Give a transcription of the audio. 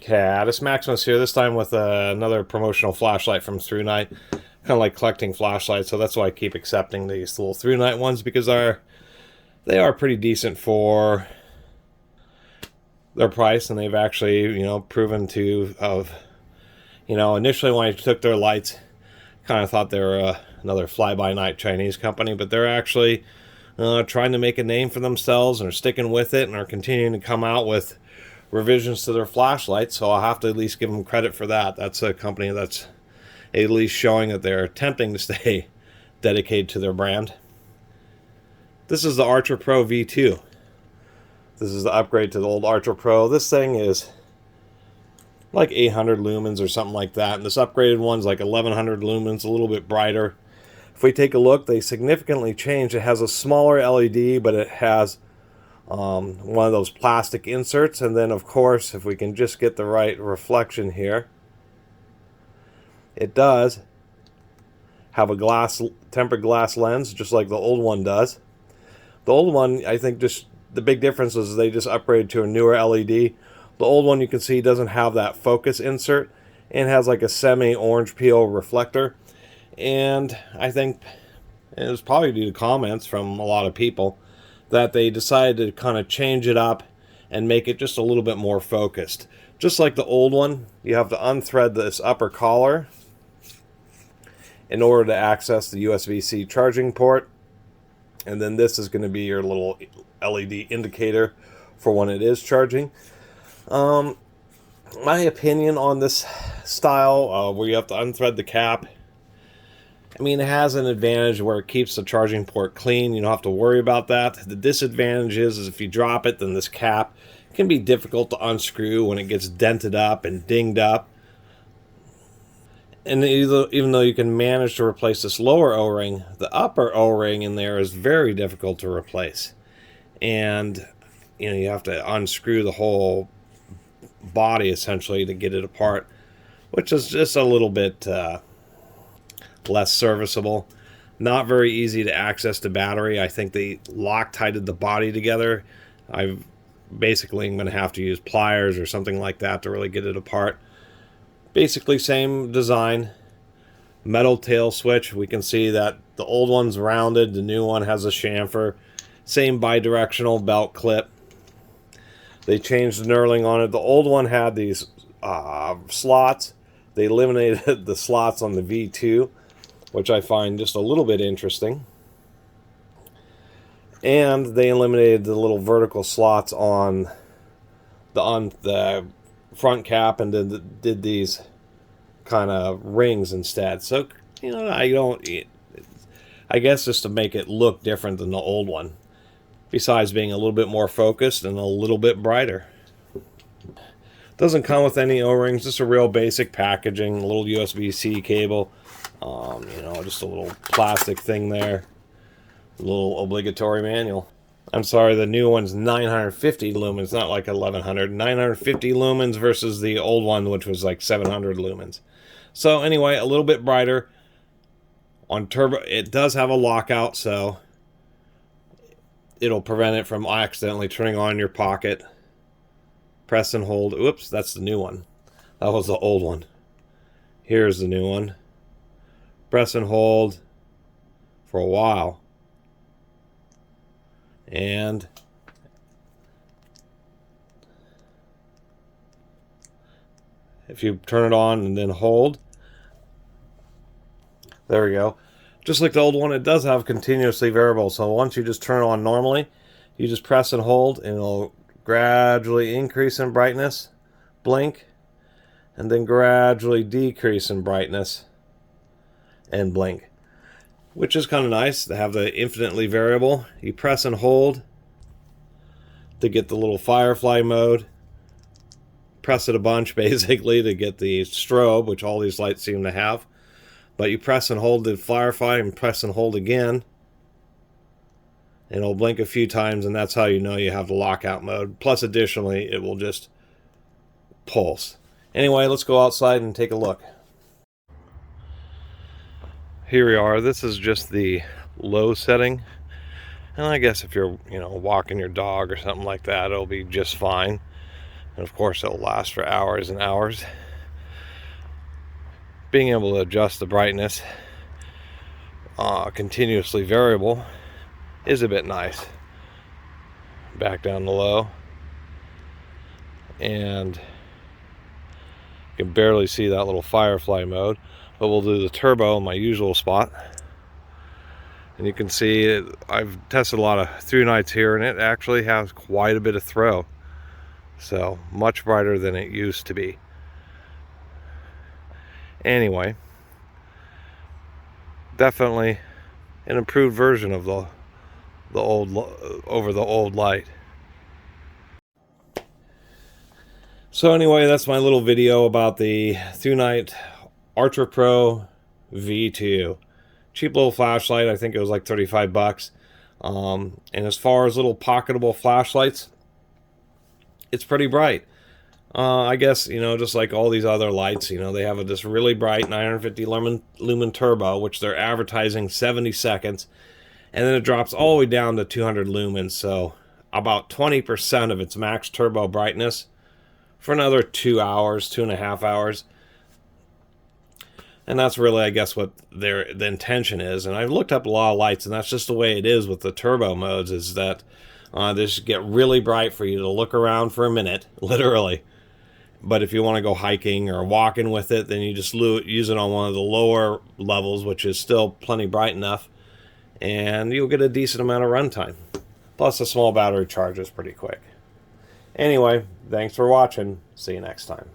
Catus, Maximus here, this time with another promotional flashlight from ThruNite. Kind of like collecting flashlights, so that's why I keep accepting these little ThruNite ones, because they are pretty decent for their price, and they've actually, proven to initially when I took their lights, kind of thought they were another fly-by-night Chinese company, but they're actually trying to make a name for themselves and are sticking with it and are continuing to come out with revisions to their flashlights, so I'll have to at least give them credit for that. That's a company that's at least showing that they're attempting to stay dedicated to their brand. This is the Archer Pro V2. This is the upgrade to the old Archer Pro. This thing is like 800 lumens or something like that, and this upgraded one's like 1100 lumens, a little bit brighter. If we take a look, they significantly changed. It has a smaller LED, but it has one of those plastic inserts, and then of course, if we can just get the right reflection here, it does have a tempered glass lens, just like the old one does. The old one, I think, just the big difference is they just upgraded to a newer LED. The old one, you can see, doesn't have that focus insert and has like a semi-orange peel reflector. And I think it was probably due to comments from a lot of people that they decided to kind of change it up and make it just a little bit more focused. Just like the old one, you have to unthread this upper collar in order to access the USB-C charging port. And then this is going to be your little LED indicator for when it is charging. My opinion on this style, where you have to unthread the cap, I mean, it has an advantage where it keeps the charging port clean. You don't have to worry about that. The disadvantage is if you drop it, then this cap can be difficult to unscrew when it gets dented up and dinged up. And even though you can manage to replace this lower O-ring, the upper O-ring in there is very difficult to replace. And, you have to unscrew the whole body, essentially, to get it apart, which is just a little bit less serviceable. Not very easy to access the battery. I think they Loctited the body together. I'm basically going to have to use pliers or something like that to really get it apart. Basically same design. Metal tail switch. We can see that the old one's rounded, the new one has a chamfer. Same bidirectional belt clip. They changed the knurling on it. The old one had these slots. They eliminated the slots on the V2, which I find just a little bit interesting. And they eliminated the little vertical slots on the front cap, and then did these kind of rings instead. So, I guess just to make it look different than the old one, besides being a little bit more focused and a little bit brighter. Doesn't come with any O-rings, just a real basic packaging, a little USB-C cable, just a little plastic thing there, a little obligatory manual. I'm sorry, the new one's 950 lumens, not like 1100. 950 lumens versus the old one, which was like 700 lumens. So anyway, a little bit brighter. On turbo, it does have a lockout, so it'll prevent it from accidentally turning on in your pocket. Press and hold. Oops, that's the new one. That was the old one. Here's the new one. Press and hold for a while. And if you turn it on and then hold, there we go. Just like the old one, it does have continuously variable. So once you just turn it on normally, you just press and hold, and it'll gradually increase in brightness, blink, and then gradually decrease in brightness and blink, which is kind of nice to have the infinitely variable. You press and hold to get the little firefly mode. Press it a bunch basically to get the strobe, which all these lights seem to have. But you press and hold the firefly and press and hold again, and it'll blink a few times, and that's how you know you have the lockout mode. Plus, additionally, it will just pulse. Anyway, let's go outside and take a look. Here we are. This is just the low setting. And I guess if you're, walking your dog or something like that, it'll be just fine. And of course it'll last for hours and hours. Being able to adjust the brightness continuously variable is a bit nice. Back down to low, and you can barely see that little firefly mode, but we'll do the turbo in my usual spot. And you can see I've tested a lot of ThruNites here, and it actually has quite a bit of throw. So much brighter than it used to be. Anyway, definitely an improved version of the old light. So anyway, that's my little video about the ThruNite Ultra Pro V2. Cheap little flashlight. I think it was like 35 bucks. And as far as little pocketable flashlights, it's pretty bright. I guess, just like all these other lights, they have this really bright 950 lumen turbo, which they're advertising 70 seconds. And then it drops all the way down to 200 lumens. So about 20% of its max turbo brightness for another 2 hours, 2.5 hours. And that's really, I guess, what the intention is. And I've looked up a lot of lights, and that's just the way it is with the turbo modes, is that they just get really bright for you to look around for a minute, literally. But if you want to go hiking or walking with it, then you just use it on one of the lower levels, which is still plenty bright enough, and you'll get a decent amount of runtime. Plus, a small battery charge is pretty quick. Anyway, thanks for watching. See you next time.